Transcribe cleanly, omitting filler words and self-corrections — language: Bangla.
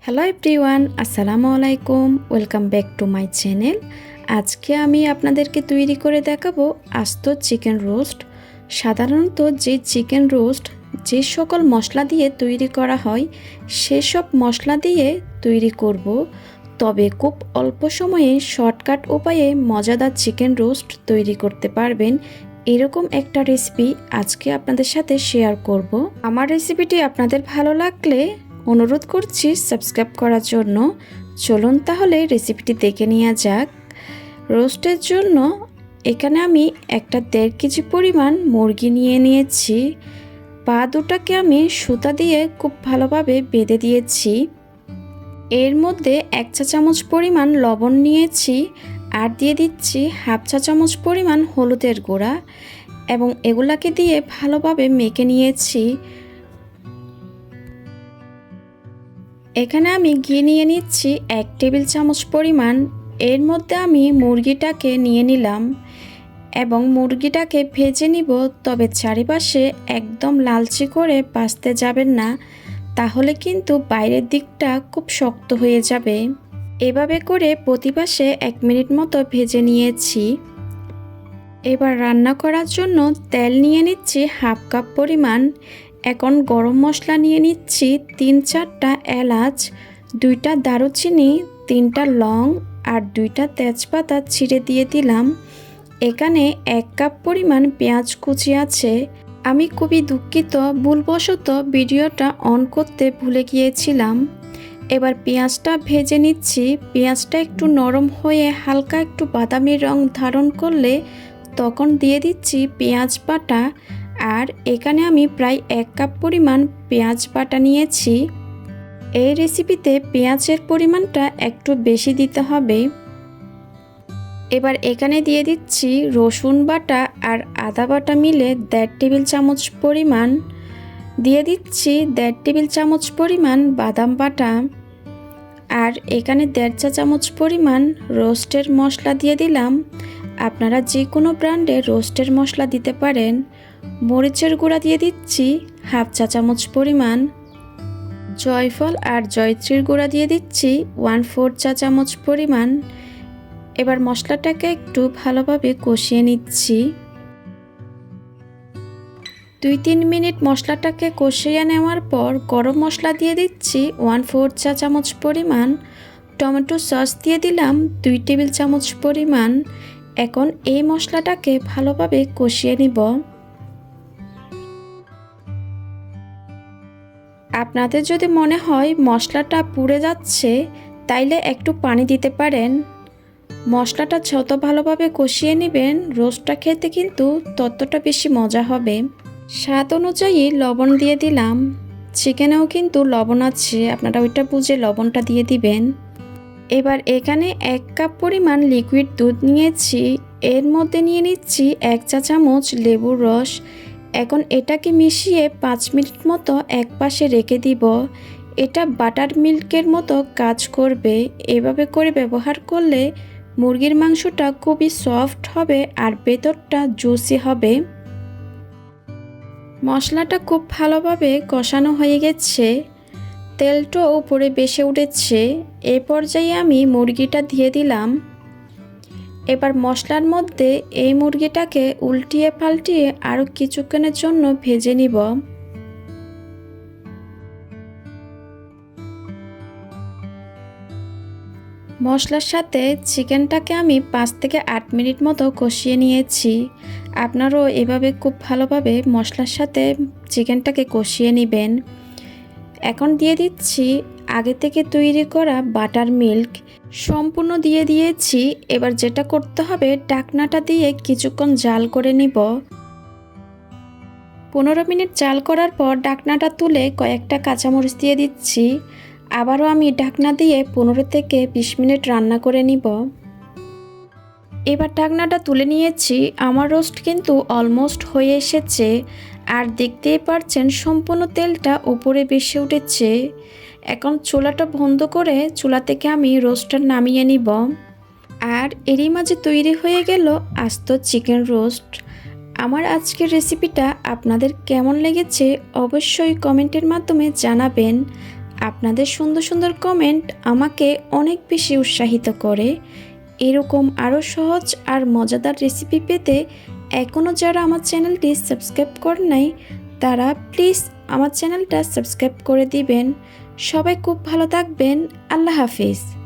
হ্যালো এভরিওয়ান, আসসালামু আলাইকুম। Welcome back to my channel. আজকে আমি আপনাদেরকে তৈরি করে দেখাবো আস্ত চিকেন রোস্ট। সাধারণত যে চিকেন রোস্ট যে সকল মশলা দিয়ে তৈরি করা হয় সেসব মশলা দিয়ে তৈরি করব, তবে খুব অল্প সময়ে শর্টকাট উপায়ে মজাদার চিকেন রোস্ট তৈরি করতে পারবেন এরকম একটা রেসিপি আজকে আপনাদের সাথে শেয়ার করব। আমার রেসিপিটি আপনাদের ভালো লাগলে অনুরোধ করছি সাবস্ক্রাইব করার জন্য। চলুন তাহলে রেসিপিটি দেখে নেওয়া যাক। রোস্টের জন্য এখানে আমি একটা 1.5 কেজি পরিমাণ মুরগি নিয়ে নিয়েছি। পা দুটাকে আমি সুতা দিয়ে খুব ভালোভাবে বেঁধে দিয়েছি। এর মধ্যে 1 চা চামচ পরিমাণ লবণ নিয়েছি আর দিয়ে দিচ্ছি 1/2 চা চামচ পরিমাণ হলুদের গুঁড়া এবং এগুলাকে দিয়ে ভালোভাবে মেখে নিয়েছি। এখানে আমি ঘি নিয়ে নিচ্ছি 1 টেবিল চামচ পরিমাণ। এর মধ্যে আমি মুরগিটাকে নিয়ে নিলাম এবং মুরগিটাকে ভেজে নিব, তবে চারিপাশে একদম লালচে করে ভাজতে যাবেন না, তাহলে কিন্তু বাইরের দিকটা খুব শক্ত হয়ে যাবে। এভাবে করে প্রতি পাশে 1 মিনিট মতো ভেজে নিয়েছি। এবার রান্না করার জন্য তেল নিয়ে নিচ্ছি 1/2 কাপ পরিমাণ। এখন গরম মশলা নিয়ে নিচ্ছি 3-4টা এলাচ, 2টা দারুচিনি, 3টা লং আর 2টা তেজপাতা ছিঁড়ে দিয়ে দিলাম। এখানে 1 কাপ পরিমাণ পেঁয়াজ কুচি আছে। আমি খুবই দুঃখিত, ভুলবশত ভিডিওটা অন করতে ভুলে গিয়েছিলাম। এবার পেঁয়াজটা ভেজে নিচ্ছি। পেঁয়াজটা একটু নরম হয়ে হালকা একটু বাদামি রং ধারণ করলে তখন দিয়ে দিচ্ছি পেঁয়াজ বাটা। আর এখানে আমি প্রায় 1 কাপ পরিমাণ পেঁয়াজ বাটা নিয়েছি। এই রেসিপিতে পেঁয়াজের পরিমাণটা একটু বেশি দিতে হবে। এবার এখানে দিয়ে দিচ্ছি রসুন বাটা আর আদা বাটা মিলে 1.5 টেবিল চামচ পরিমাণ। দিয়ে দিচ্ছি 1.5 টেবিল চামচ পরিমাণ বাদাম বাটা আর এখানে 1.5 চা চামচ পরিমাণ রোস্টের মশলা দিয়ে দিলাম। আপনারা যে কোনো ব্র্যান্ডের রোস্টের মশলা দিতে পারেন। মরিচের গুঁড়া দিয়ে দিচ্ছি 1/2 চা চামচ পরিমাণ। জয়ফল আর জয়ত্রীর গুঁড়া দিয়ে দিচ্ছি 1/4 চা চামচ পরিমাণ। এবার মশলাটাকে একটু ভালোভাবে কষিয়ে নিচ্ছি। 2-3 মিনিট মশলাটাকে কষিয়ে নেওয়ার পর গরম মশলা দিয়ে দিচ্ছি 1/4 চা চামচ পরিমাণ। টমেটো সস দিয়ে দিলাম 2 টেবিল চামচ পরিমাণ। এখন এই মশলাটাকে ভালোভাবে কষিয়ে নিব। আপনাদের যদি মনে হয় মশলাটা পুড়ে যাচ্ছে তাইলে একটু পানি দিতে পারেন। মশলাটা যত ভালোভাবে কষিয়ে নেবেন রোস্টটা খেতে কিন্তু ততটা বেশি মজা হবে। স্বাদ অনুযায়ী লবণ দিয়ে দিলাম। চিকেনেও কিন্তু লবণ আছে, আপনারা ওইটা বুঝে লবণটা দিয়ে দিবেন। এবার এখানে 1 কাপ পরিমাণ লিকুইড দুধ নিয়েছি। এর মধ্যে নিয়ে নিচ্ছি 1 চা চামচ লেবুর রস। এখন এটাকে মিশিয়ে 5 মিনিট মতো এক পাশে রেখে দিব। এটা বাটার মিল্কের মতো কাজ করবে। এভাবে করে ব্যবহার করলে মুরগির মাংসটা খুবই সফট হবে আর ভেতরটা জুসি হবে। মশলাটা খুব ভালোভাবে কষানো হয়ে গেছে, তেলটাও উপরে ভেসে উঠেছে। এই পর্যায়ে আমি মুরগিটা দিয়ে দিলাম। এবার মশলার মধ্যে এই মুরগিটাকে উল্টিয়ে পাল্টিয়ে আরও কিছুক্ষণের জন্য ভেজে নিব। মশলার সাথে চিকেনটাকে আমি 5 থেকে 8 মিনিট মতো কষিয়ে নিয়েছি। আপনারাও এভাবে খুব ভালোভাবে মশলার সাথে চিকেনটাকে কষিয়ে নেবেন। এখন দিয়ে দিচ্ছি আগে থেকে তৈরি করা বাটার মিল্ক, সম্পূর্ণ দিয়ে দিয়েছি। এবার যেটা করতে হবে ঢাকনাটা দিয়ে কিছুক্ষণ জাল করে নিব। 15 মিনিট জাল করার পর ঢাকনাটা তুলে কয়েকটা কাঁচামরিচ দিয়ে দিচ্ছি। আবারও আমি ঢাকনা দিয়ে 15 থেকে 20 মিনিট রান্না করে নিব। এবার ঢাকনাটা তুলে নিয়েছি। আমার রোস্ট কিন্তু অলমোস্ট হয়ে এসেছে আর দেখতেই পারছেন সম্পূর্ণ তেলটা উপরে ভেসে উঠেছে। এখন চুলাটা বন্ধ করে চুলা থেকে আমি রোস্টটা নামিয়ে নিব। আর এরই মাঝে তৈরি হয়ে গেল আস্ত চিকেন রোস্ট। আমার আজকের রেসিপিটা আপনাদের কেমন লেগেছে অবশ্যই কমেন্টের মাধ্যমে জানাবেন। আপনাদের সুন্দর সুন্দর কমেন্ট আমাকে অনেক বেশি উৎসাহিত করে। এরকম আরও সহজ আর মজাদার রেসিপি পেতে এখনও যারা আমার চ্যানেলটি সাবস্ক্রাইব করে নাই তারা প্লিজ আমার চ্যানেলটা সাবস্ক্রাইব করে দিবেন। সবাই খুব ভালো থাকবেন। আল্লাহ হাফিজ।